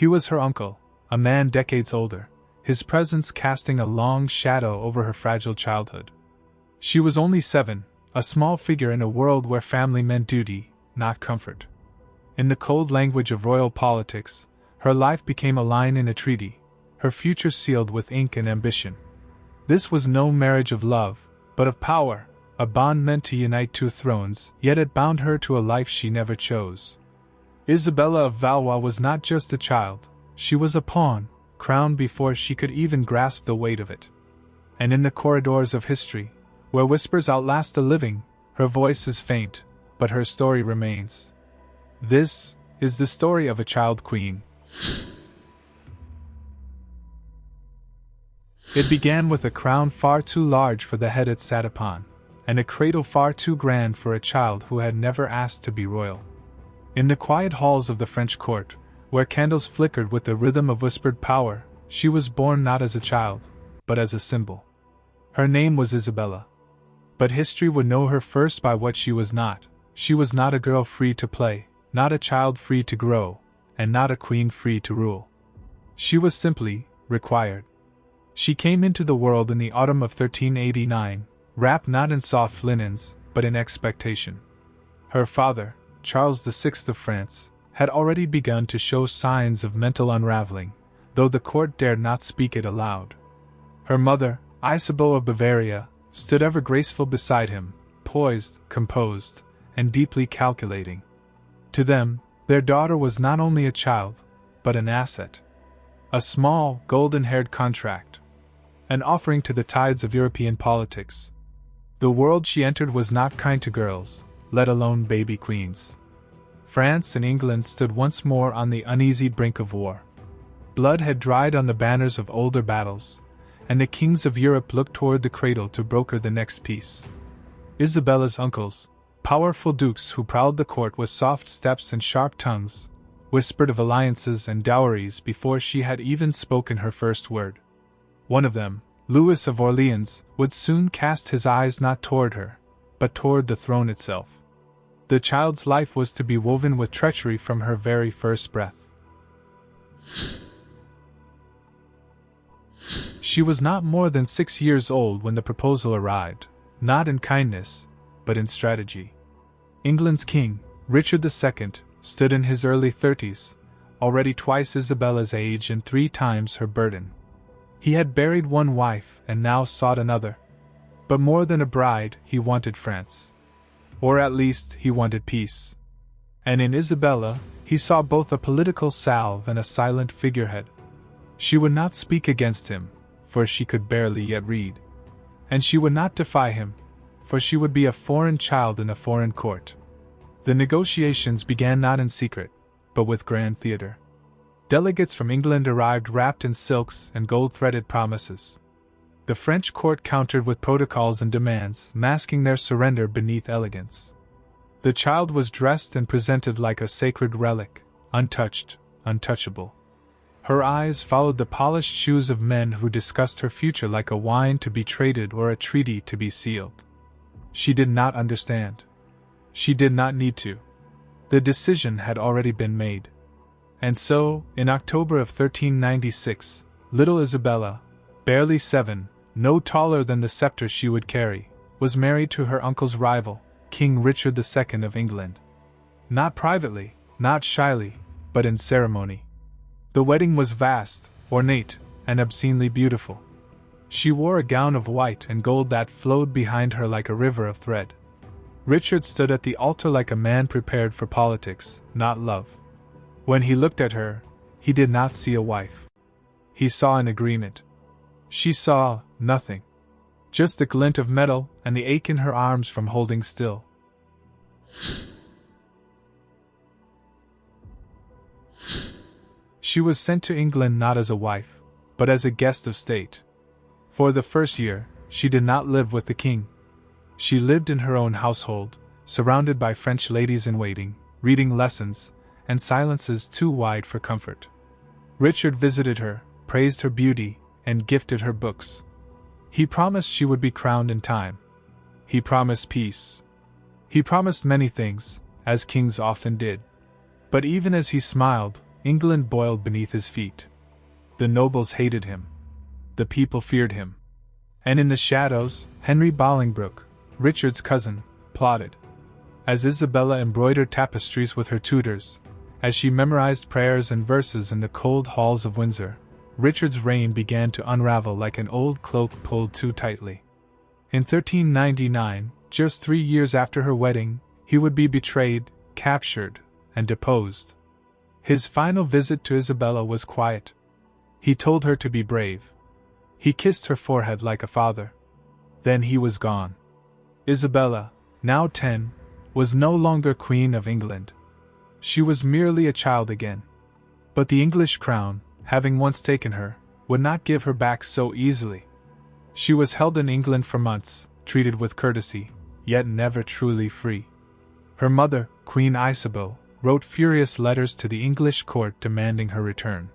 He was her uncle, a man decades older, his presence casting a long shadow over her fragile childhood. She was only 7, a small figure in a world where family meant duty, not comfort. In the cold language of royal politics, her life became a line in a treaty, her future sealed with ink and ambition. This was no marriage of love, but of power, a bond meant to unite 2 thrones, yet it bound her to a life she never chose. Isabella of Valois was not just a child, she was a pawn, crowned before she could even grasp the weight of it. And in the corridors of history, where whispers outlast the living, her voice is faint, but her story remains. This is the story of a child queen. It began with a crown far too large for the head it sat upon, and a cradle far too grand for a child who had never asked to be royal. In the quiet halls of the French court, where candles flickered with the rhythm of whispered power, she was born not as a child, but as a symbol. Her name was Isabella. But history would know her first by what she was not. She was not a girl free to play, not a child free to grow, and not a queen free to rule. She was simply required. She came into the world in the autumn of 1389, wrapped not in soft linens, but in expectation. Her father, Charles VI of France, had already begun to show signs of mental unraveling, though the court dared not speak it aloud. Her mother, Isabella of Bavaria, stood ever graceful beside him, poised, composed, and deeply calculating. To them, their daughter was not only a child, but an asset. A small, golden-haired contract. An offering to the tides of European politics. The world she entered was not kind to girls, let alone baby queens. France and England stood once more on the uneasy brink of war. Blood had dried on the banners of older battles, and the kings of Europe looked toward the cradle to broker the next peace. Isabella's uncles, powerful dukes who prowled the court with soft steps and sharp tongues, whispered of alliances and dowries before she had even spoken her first word. One of them, Louis of Orleans, would soon cast his eyes not toward her, but toward the throne itself. The child's life was to be woven with treachery from her very first breath. She was not more than 6 years old when the proposal arrived, not in kindness, but in strategy. England's king, Richard II, stood in his early 30s, already twice Isabella's age and 3 times her burden. He had buried one wife and now sought another. But more than a bride, he wanted France. Or at least, he wanted peace. And in Isabella, he saw both a political salve and a silent figurehead. She would not speak against him, for she could barely yet read. And she would not defy him, for she would be a foreign child in a foreign court. The negotiations began not in secret, but with grand theater. Delegates from England arrived wrapped in silks and gold-threaded promises. The French court countered with protocols and demands, masking their surrender beneath elegance. The child was dressed and presented like a sacred relic, untouched, untouchable. Her eyes followed the polished shoes of men who discussed her future like a wine to be traded or a treaty to be sealed. She did not understand. She did not need to. The decision had already been made. And so, in October of 1396, little Isabella, barely 7, no taller than the scepter she would carry, was married to her uncle's rival, King Richard II of England. Not privately, not shyly, but in ceremony. The wedding was vast, ornate, and obscenely beautiful. She wore a gown of white and gold that flowed behind her like a river of thread. Richard stood at the altar like a man prepared for politics, not love. When he looked at her, he did not see a wife. He saw an agreement. She saw nothing. Just the glint of metal and the ache in her arms from holding still. She was sent to England not as a wife, but as a guest of state. For the first year, she did not live with the king. She lived in her own household, surrounded by French ladies-in-waiting, reading lessons, and silences too wide for comfort. Richard visited her, praised her beauty, and gifted her books. He promised she would be crowned in time. He promised peace. He promised many things, as kings often did. But even as he smiled, England boiled beneath his feet. The nobles hated him. The people feared him. And in the shadows, Henry Bolingbroke, Richard's cousin, plotted. As Isabella embroidered tapestries with her tutors, as she memorized prayers and verses in the cold halls of Windsor, Richard's reign began to unravel like an old cloak pulled too tightly. In 1399, just 3 years after her wedding, he would be betrayed, captured, and deposed. His final visit to Isabella was quiet. He told her to be brave. He kissed her forehead like a father. Then he was gone. Isabella, now 10, was no longer Queen of England. She was merely a child again. But the English crown, having once taken her, would not give her back so easily. She was held in England for months, treated with courtesy, yet never truly free. Her mother, Queen Isabel, wrote furious letters to the English court demanding her return.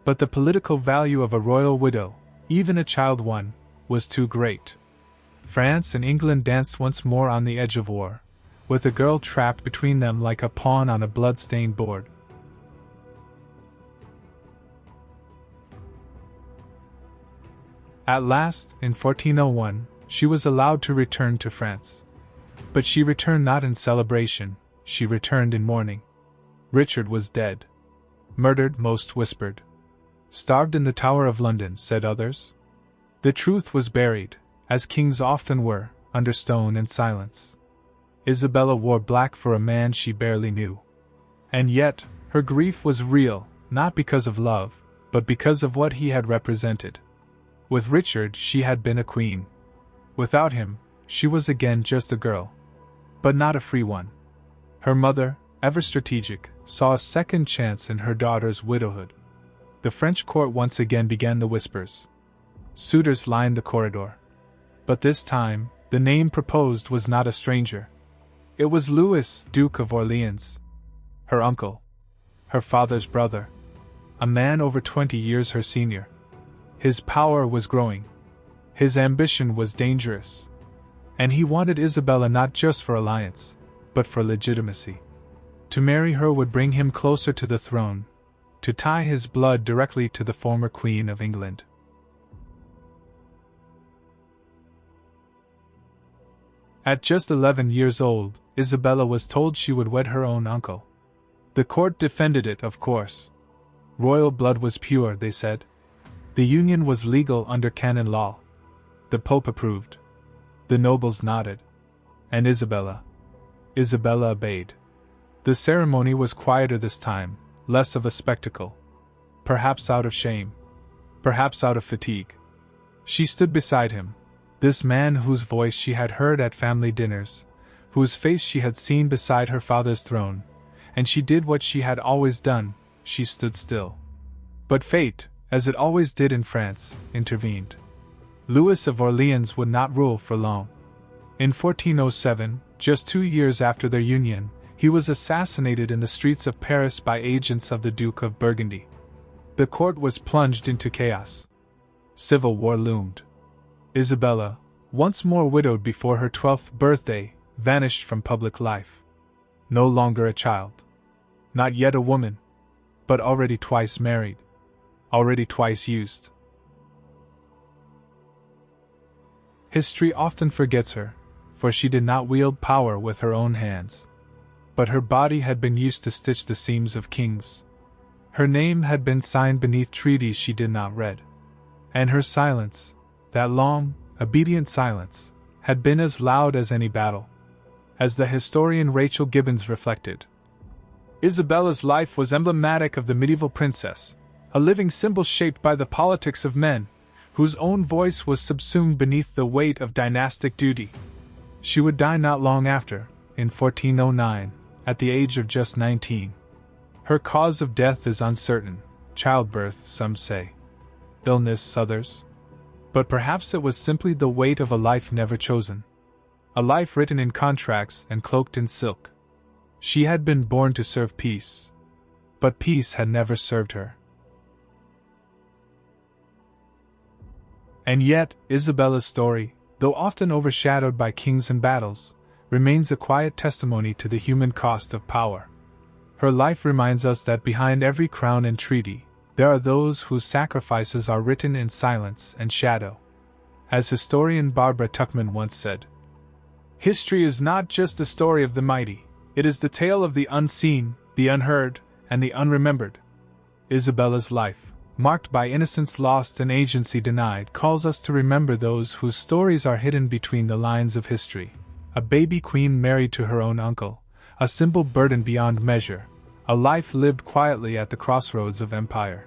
But the political value of a royal widow, even a child one, was too great. France and England danced once more on the edge of war, with the girl trapped between them like a pawn on a blood-stained board. At last, in 1401, she was allowed to return to France. But she returned not in celebration, she returned in mourning. Richard was dead. Murdered, most whispered. Starved in the Tower of London, said others. The truth was buried, as kings often were, under stone and silence. Isabella wore black for a man she barely knew. And yet, her grief was real, not because of love, but because of what he had represented. With Richard she had been a queen. Without him, she was again just a girl. But not a free one. Her mother, ever strategic, saw a second chance in her daughter's widowhood. The French court once again began the whispers. Suitors lined the corridor. But this time, the name proposed was not a stranger. It was Louis, Duke of Orleans. Her uncle. Her father's brother. A man over 20 years her senior. His power was growing. His ambition was dangerous. And he wanted Isabella not just for alliance, but for legitimacy. To marry her would bring him closer to the throne, to tie his blood directly to the former Queen of England. At just 11 years old, Isabella was told she would wed her own uncle. The court defended it, of course. Royal blood was pure, they said. The union was legal under canon law. The Pope approved. The nobles nodded. And Isabella obeyed. The ceremony was quieter this time, less of a spectacle. Perhaps out of shame. Perhaps out of fatigue. She stood beside him, this man whose voice she had heard at family dinners, whose face she had seen beside her father's throne, and she did what she had always done, she stood still. But fate, as it always did in France, intervened. Louis of Orleans would not rule for long. In 1407, just 2 years after their union, he was assassinated in the streets of Paris by agents of the Duke of Burgundy. The court was plunged into chaos. Civil war loomed. Isabella, once more widowed before her 12th birthday, vanished from public life. No longer a child. Not yet a woman. But already twice married. Already twice used. History often forgets her, for she did not wield power with her own hands. But her body had been used to stitch the seams of kings. Her name had been signed beneath treaties she did not read. And her silence, that long, obedient silence, had been as loud as any battle. As the historian Rachel Gibbons reflected, Isabella's life was emblematic of the medieval princess, a living symbol shaped by the politics of men, whose own voice was subsumed beneath the weight of dynastic duty. She would die not long after, in 1409, at the age of just 19. Her cause of death is uncertain, childbirth, some say. Illness, others. But perhaps it was simply the weight of a life never chosen. A life written in contracts and cloaked in silk. She had been born to serve peace. But peace had never served her. And yet, Isabella's story, though often overshadowed by kings and battles, remains a quiet testimony to the human cost of power. Her life reminds us that behind every crown and treaty, there are those whose sacrifices are written in silence and shadow. As historian Barbara Tuchman once said, "History is not just the story of the mighty, it is the tale of the unseen, the unheard, and the unremembered." Isabella's life, marked by innocence lost and agency denied, calls us to remember those whose stories are hidden between the lines of history. A baby queen married to her own uncle, a simple burden beyond measure, a life lived quietly at the crossroads of empire.